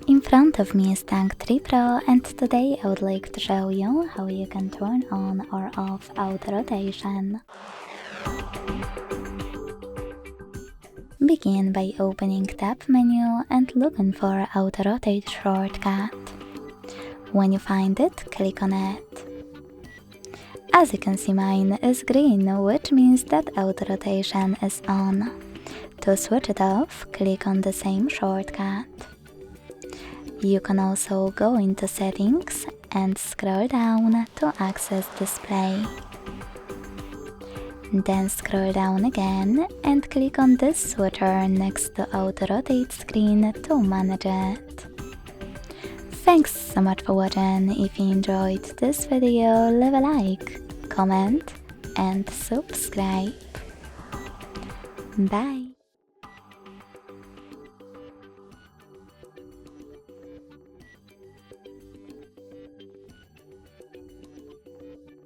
In front of me is Tank 3 Pro, and today I would like to show you how you can turn on or off auto rotation. Begin by opening tab menu and looking for auto rotate shortcut. When you find it, click on it. As you can see, mine is green, which means that auto rotation is on. To switch it off, click on the same shortcut. You can also go into settings and scroll down to access display. Then scroll down again and click on this switcher next to auto rotate screen to manage it. Thanks so much for watching. If you enjoyed this video, leave a like, comment and subscribe. Bye!